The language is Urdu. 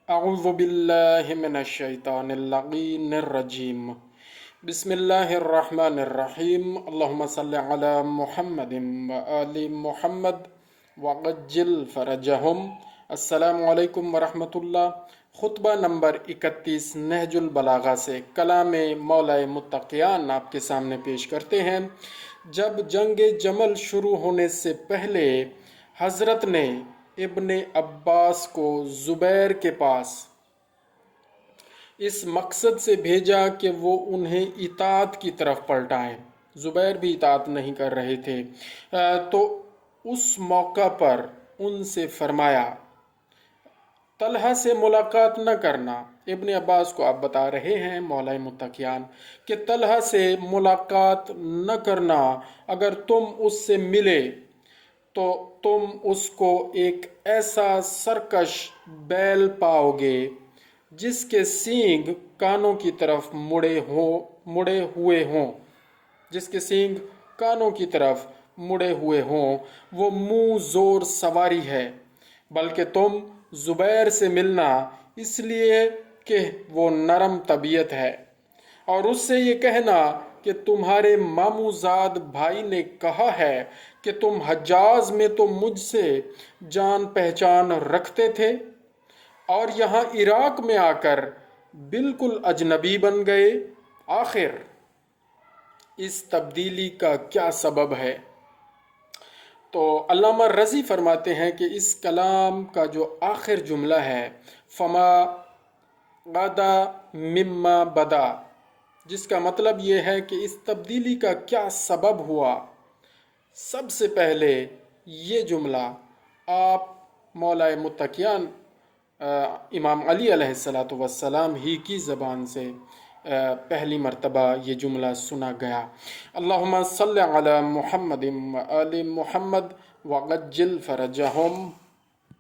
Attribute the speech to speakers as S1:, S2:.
S1: اعوذ باللہ من الشیطان اللعین الرجیم بسم اللہ الرحمن الرحیم اللہم صلی علی محمد وآل محمد وعجل فرجہم۔ السلام علیکم ورحمۃ اللہ۔ خطبہ نمبر 31 نہج البلاغہ سے کلام مولا متقیان آپ کے سامنے پیش کرتے ہیں۔ جب جنگ جمل شروع ہونے سے پہلے حضرت نے ابن عباس کو زبیر کے پاس اس مقصد سے بھیجا کہ وہ انہیں اطاعت کی طرف پلٹائیں۔ زبیر بھی اطاعت نہیں کر رہے تھے، تو اس موقع پر ان سے فرمایا طلحہ سے ملاقات نہ کرنا۔ ابن عباس کو آپ بتا رہے ہیں مولا متقیان کہ طلحہ سے ملاقات نہ کرنا، اگر تم اس سے ملے تو تم اس کو ایک ایسا سرکش بیل پاؤ گے جس کے سینگ کانوں کی طرف مڑے ہوئے ہوں، جس کے سینگ کانوں کی طرف مڑے ہوئے ہوں، وہ منہ زور سواری ہے۔ بلکہ تم زبیر سے ملنا اس لیے کہ وہ نرم طبیعت ہے، اور اس سے یہ کہنا کہ تمہارے ماموزاد بھائی نے کہا ہے کہ تم حجاز میں تو مجھ سے جان پہچان رکھتے تھے اور یہاں عراق میں آ کر بالکل اجنبی بن گئے۔ آخر اس تبدیلی کا کیا سبب ہے؟ تو علامہ رضی فرماتے ہیں کہ اس کلام کا جو آخر جملہ ہے فما غدا مما بدا، جس کا مطلب یہ ہے کہ اس تبدیلی کا کیا سبب ہوا، سب سے پہلے یہ جملہ آپ مولا متقیان امام علی علیہ السلام ہی کی زبان سے پہلی مرتبہ یہ جملہ سنا گیا۔ اللہم صلی علی محمد و آل محمد وعجل فرجہم۔